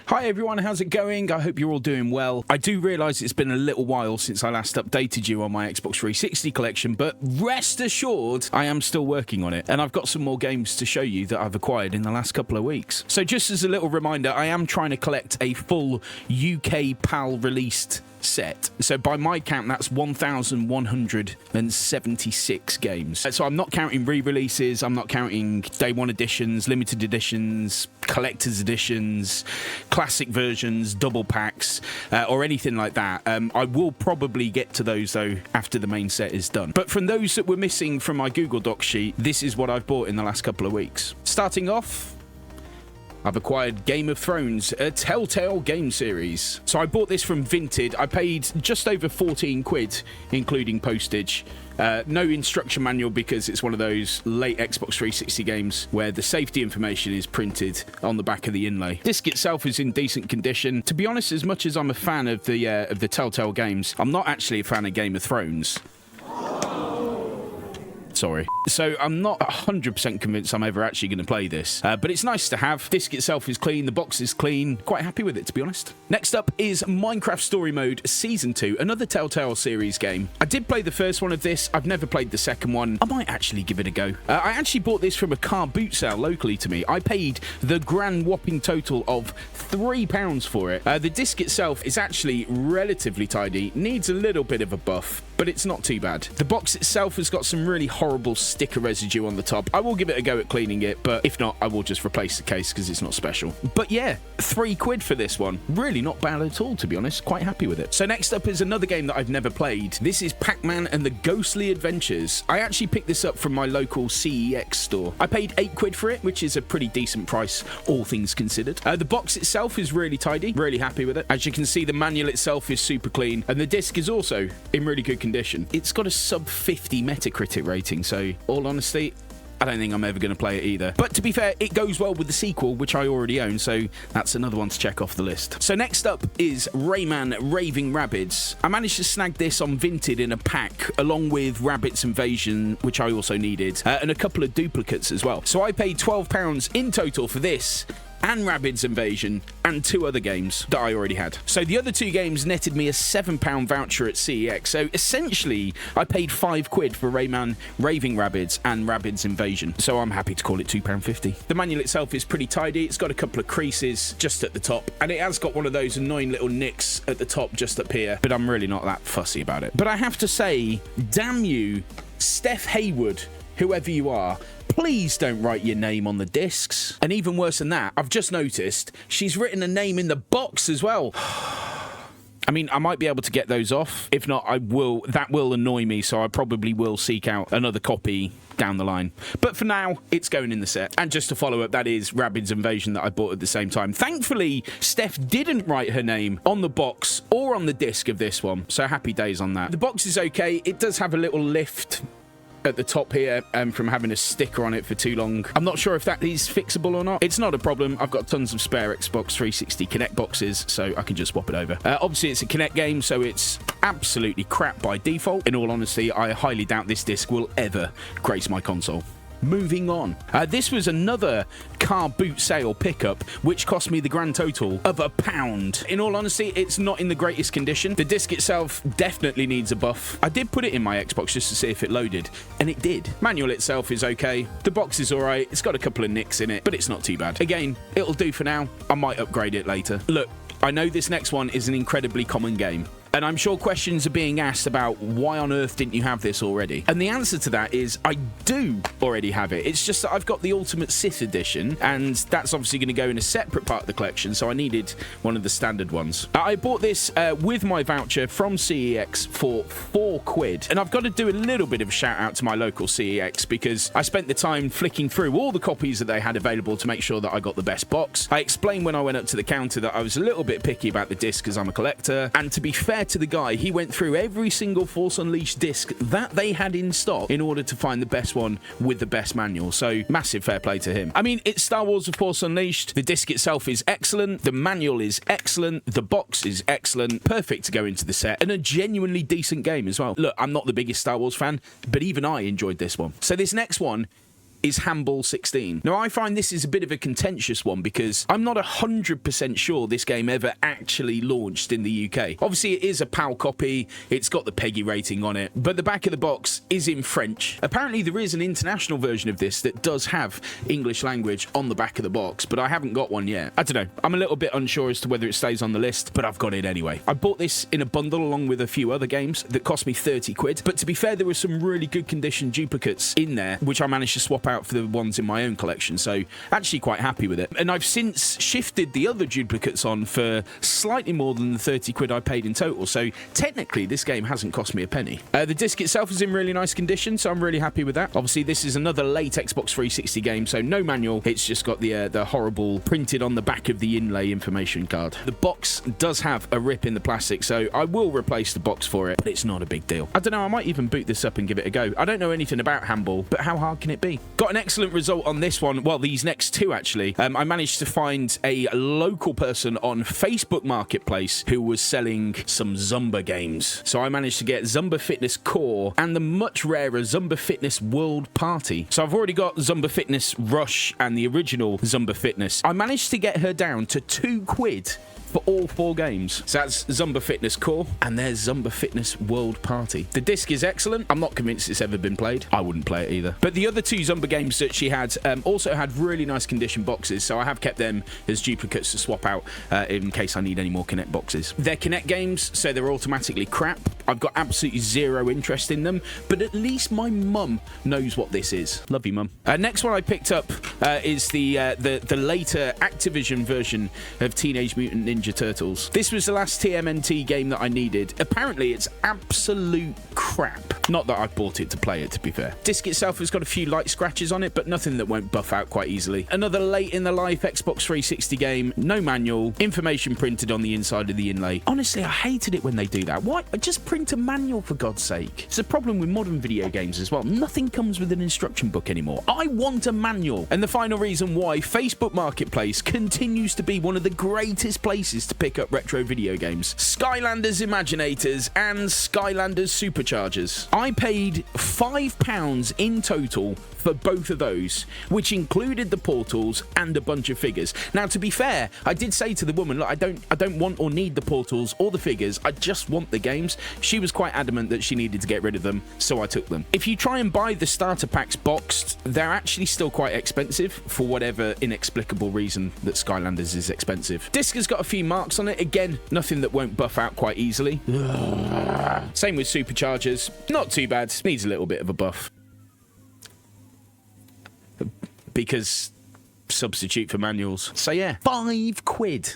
Hi everyone, how's it going? I hope you're all doing well. I do realise it's been a little while since I last updated you on my Xbox 360 collection, but rest assured I am still working on it, and I've got some more games to show you that I've acquired in the last couple of weeks. So just as a little reminder, I am trying to collect a full UK PAL released set. So by my count, that's 1,176 games. So I'm not counting re-releases, I'm not counting day one editions, limited editions, collector's editions, classic versions, double packs, or anything like that. I will probably get to those though after the main set is done. But from those that were missing from my Google Docs sheet, this is what I've bought in the last couple of weeks. Starting off, I've acquired Game of Thrones, a Telltale game series. So I bought this from Vinted. I paid just over 14 quid, including postage. No instruction manual because it's one of those late Xbox 360 games where the safety information is printed on the back of the inlay. Disc itself is in decent condition. To be honest, as much as I'm a fan of the Telltale games, I'm not actually a fan of Game of Thrones. Sorry. So I'm not 100% convinced I'm ever actually going to play this, but it's nice to have. Disc itself is clean, the box is clean. Quite happy with it, to be honest. Next up is Minecraft Story Mode Season 2, another Telltale series game. I did play the first one of this. I've never played the second one. I might actually give it a go. I actually bought this from a car boot sale locally to me. I paid the grand whopping total of £3 for it. The disc itself is actually relatively tidy, needs a little bit of a buff, but it's not too bad. The box itself has got some really horrible sticker residue on the top. I will give it a go at cleaning it, but if not, I will just replace the case because it's not special. But yeah, £3 for this one. Really not bad at all, to be honest. Quite happy with it. So next up is another game that I've never played. This is PacMan and the Ghostly Adventures. I actually picked this up from my local CEX store. I paid £8 for it, which is a pretty decent price, all things considered. The box itself is really tidy. Really happy with it. As you can see, the manual itself is super clean, and the disc is also in really good condition. It's got a sub 50 Metacritic rating, so all honesty, I don't think I'm ever going to play it either. But to be fair, it goes well with the sequel, which I already own, so that's another one to check off the list. So next up is Rayman Raving Rabids. I managed to snag this on Vinted in a pack, along with Ravers Invasion, which I also needed, and a couple of duplicates as well. So I paid £12 in total for this, and Ravers Invasion, and 2 other games that I already had. So the other 2 games netted me a £7 voucher at CEX. So essentially, I paid £5 for Rayman, Raving Rabids, and Ravers Invasion. So I'm happy to call it £2.50. The manual itself is pretty tidy. It's got a couple of creases just at the top, and it has got one of those annoying little nicks at the top just up here, but I'm really not that fussy about it. But I have to say, damn you, Steph Haywood, whoever you are, please don't write your name on the discs. And even worse than that, I've just noticed she's written a name in the box as well. I mean, I might be able to get those off. If not, I will. That will annoy me, so I probably will seek out another copy down the line. But for now, it's going in the set. And just to follow up, that is Ravers Invasion that I bought at the same time. Thankfully, Steph didn't write her name on the box or on the disc of this one, so happy days on that. The box is okay. It does have a little lift at the top here from having a sticker on it for too long. I'm not sure if that is fixable or not. It's not a problem. I've got tons of spare Xbox 360 Kinect boxes, so I can just swap it over. Obviously, it's a Kinect game, so it's absolutely crap by default. In all honesty, I highly doubt this disc will ever grace my console. Moving on. This was another car boot sale pickup, which cost me the grand total of £1. In all honesty, it's not in the greatest condition. The disc itself definitely needs a buff. I did put it in my Xbox just to see if it loaded, and it did. Manual itself is okay. The box is alright. It's got a couple of nicks in it, but it's not too bad. Again, it'll do for now. I might upgrade it later. Look, I know this next one is an incredibly common game, and I'm sure questions are being asked about why on earth didn't you have this already? And the answer to that is I do already have it. It's just that I've got the Ultimate Sith Edition, and that's obviously going to go in a separate part of the collection, so I needed one of the standard ones. I bought this with my voucher from CEX for £4, and I've got to do a little bit of a shout out to my local CEX because I spent the time flicking through all the copies that they had available to make sure that I got the best box. I explained when I went up to the counter that I was a little bit picky about the disc because I'm a collector, and to be fair to the guy, he went through every single Force Unleashed disc that they had in stock in order to find the best one with the best manual, so massive fair play to him. I mean, it's Star Wars The Force Unleashed. The disc itself is excellent, the manual is excellent, the box is excellent, perfect to go into the set, and a genuinely decent game as well. Look, I'm not the biggest Star Wars fan, but even I enjoyed this one. So this next one is Hamble 16. Now, I find this is a bit of a contentious one because I'm not 100% sure this game ever actually launched in the UK. Obviously, it is a PAL copy. It's got the PEGI rating on it, but the back of the box is in French. Apparently, there is an international version of this that does have English language on the back of the box, but I haven't got one yet. I don't know. I'm a little bit unsure as to whether it stays on the list, but I've got it anyway. I bought this in a bundle along with a few other games that cost me 30 quid, but to be fair, there were some really good condition duplicates in there, which I managed to swap out for the ones in my own collection, so actually quite happy with it. And I've since shifted the other duplicates on for slightly more than the 30 quid I paid in total, so technically this game hasn't cost me a penny. The disc itself is in really nice condition, so I'm really happy with that. Obviously, this is another late Xbox 360 game, so no manual. It's just got the horrible printed on the back of the inlay information card. The box does have a rip in the plastic, so I will replace the box for it, but it's not a big deal. I don't know, I might even boot this up and give it a go. I don't know anything about Hamble, but how hard can it be? Got an excellent result on this one. Well, these next two, actually. I managed to find a local person on Facebook Marketplace who was selling some Zumba games. So I managed to get Zumba Fitness Core and the much rarer Zumba Fitness World Party. So I've already got Zumba Fitness Rush and the original Zumba Fitness. I managed to get her down to 2 quid for all 4 games. So that's Zumba Fitness Core, and there's Zumba Fitness World Party. The disc is excellent. I'm not convinced it's ever been played. I wouldn't play it either. But the other 2 Zumba games that she had also had really nice condition boxes, so I have kept them as duplicates to swap out in case I need any more Kinect boxes. They're Kinect games, so they're automatically crap. I've got absolutely zero interest in them, but at least my mum knows what this is. Love you, mum. Next one I picked up is the later Activision version of Teenage Mutant Ninja Turtles. This was the last TMNT game that I needed. Apparently, it's absolute crap. Not that I bought it to play it, to be fair. Disc itself has got a few light scratches on it, but nothing that won't buff out quite easily. Another late in the life Xbox 360 game, no manual, information printed on the inside of the inlay. Honestly, I hated it when they do that. Why? Just print a manual, for God's sake. It's a problem with modern video games as well. Nothing comes with an instruction book anymore. I want a manual. And the final reason why Facebook Marketplace continues to be one of the greatest places to pick up retro video games. Skylanders Imaginators and Skylanders Superchargers. I paid £5 in total for both of those, which included the portals and a bunch of figures. Now, to be fair, I did say to the woman, look, I don't want or need the portals or the figures. I just want the games. She was quite adamant that she needed to get rid of them, so I took them. If you try and buy the starter packs boxed, they're actually still quite expensive for whatever inexplicable reason that Skylanders is expensive. Disc has got a few marks on it. Again, nothing that won't buff out quite easily. Same with Superchargers. Not too bad. Needs a little bit of a buff. Because substitute for manuals. So yeah, 5 quid.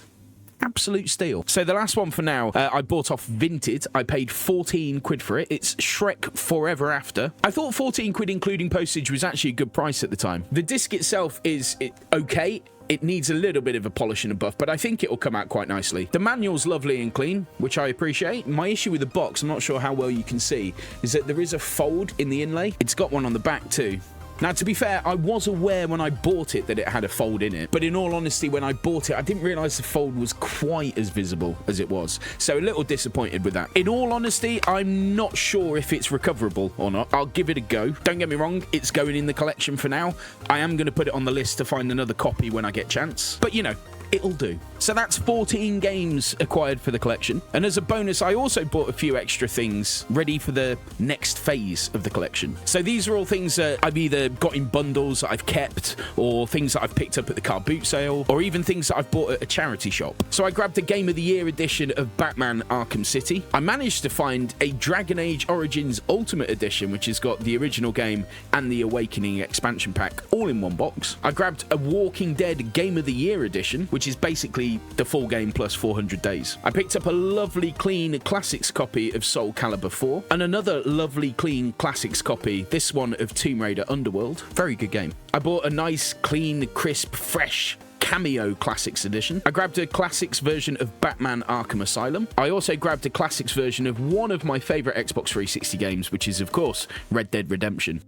Absolute steal. So the last one for now, I bought off Vinted. I paid 14 quid for it. It's Shrek Forever After. I thought 14 quid including postage was actually a good price at the time. The disc itself is okay. It needs a little bit of a polish and a buff, but I think it'll come out quite nicely. The manual's lovely and clean, which I appreciate. My issue with the box, I'm not sure how well you can see, is that there is a fold in the inlay. It's got one on the back too. Now, to be fair, I was aware when I bought it that it had a fold in it, but in all honesty, when I bought it, I didn't realise the fold was quite as visible as it was, so a little disappointed with that. In all honesty, I'm not sure if it's recoverable or not. I'll give it a go. Don't get me wrong, it's going in the collection for now. I am going to put it on the list to find another copy when I get chance, but you know, it'll do. So that's 14 games acquired for the collection. And as a bonus, I also bought a few extra things ready for the next phase of the collection. So these are all things that I've either got in bundles that I've kept, or things that I've picked up at the car boot sale, or even things that I've bought at a charity shop. So I grabbed a Game of the Year edition of Batman Arkham City. I managed to find a Dragon Age Origins Ultimate Edition, which has got the original game and the Awakening expansion pack all in one box. I grabbed a Walking Dead Game of the Year edition, which is basically the full game plus 400 days. I picked up a lovely clean classics copy of Soul Calibur 4 and another lovely clean classics copy, this one of Tomb Raider Underworld. Very good game. I bought a nice clean, crisp, fresh Cameo Classics Edition. I grabbed a Classics version of Batman Arkham Asylum. I also grabbed a Classics version of one of my favourite Xbox 360 games, which is, of course, Red Dead Redemption.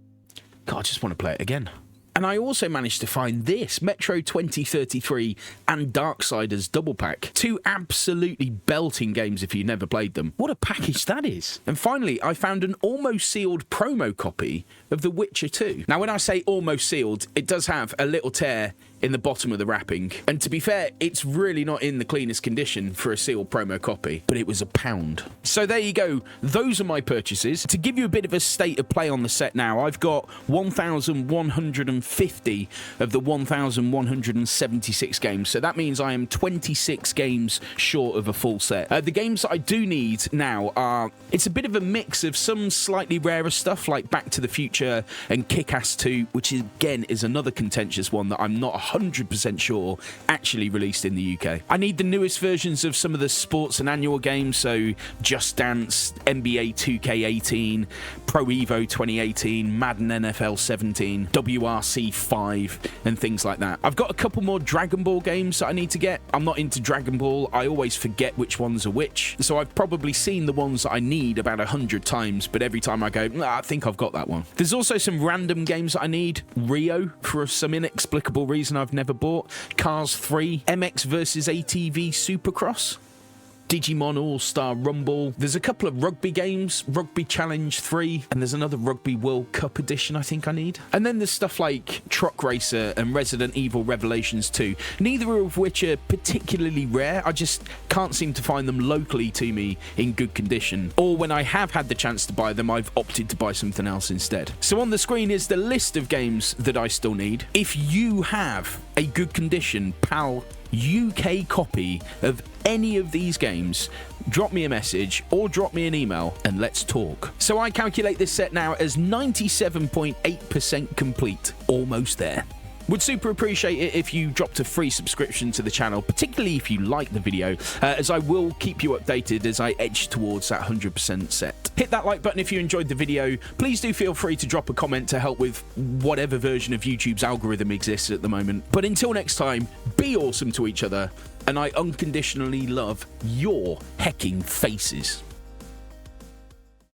God, I just want to play it again. And I also managed to find this, Metro 2033 and Darksiders Double Pack. Two absolutely belting games if you've never played them. What a package that is. And finally, I found an almost sealed promo copy of The Witcher 2. Now, when I say almost sealed, it does have a little tear in the bottom of the wrapping. And to be fair, it's really not in the cleanest condition for a sealed promo copy, but it was £1. So there you go. Those are my purchases. To give you a bit of a state of play on the set now, I've got 1,150 of the 1,176 games. So that means I am 26 games short of a full set. The games that I do need now are, it's a bit of a mix of some slightly rarer stuff like Back to the Future and Kick-Ass 2, which again is another contentious one that I'm not 100% sure actually released in the UK. I need the newest versions of some of the sports and annual games, so Just Dance, NBA 2K18, Pro Evo 2018, Madden NFL 17, WRC 5, and things like that. I've got a couple more Dragon Ball games that I need to get. I'm not into Dragon Ball. I always forget which ones are which, so I've probably seen the ones that I need about 100 times, but every time I go, I think I've got that one. There's also some random games that I need. Rio, for some inexplicable reason I've never bought. Cars 3, MX versus ATV Supercross, Digimon All-Star Rumble. There's a couple of rugby games, Rugby Challenge 3, and there's another Rugby World Cup edition I think I need. And then there's stuff like Truck Racer and Resident Evil Revelations 2, neither of which are particularly rare. I just can't seem to find them locally to me in good condition. Or when I have had the chance to buy them, I've opted to buy something else instead. So on the screen is the list of games that I still need. If you have a good condition PAL UK copy of any of these games, drop me a message or drop me an email and let's talk. So I calculate this set now as 97.8% complete. Almost there. Would super appreciate it if you dropped a free subscription to the channel, particularly if you like the video, as I will keep you updated as I edge towards that 100% set. Hit that like button if you enjoyed the video. Please do feel free to drop a comment to help with whatever version of YouTube's algorithm exists at the moment. But until next time, be awesome to each other, and I unconditionally love your hecking faces.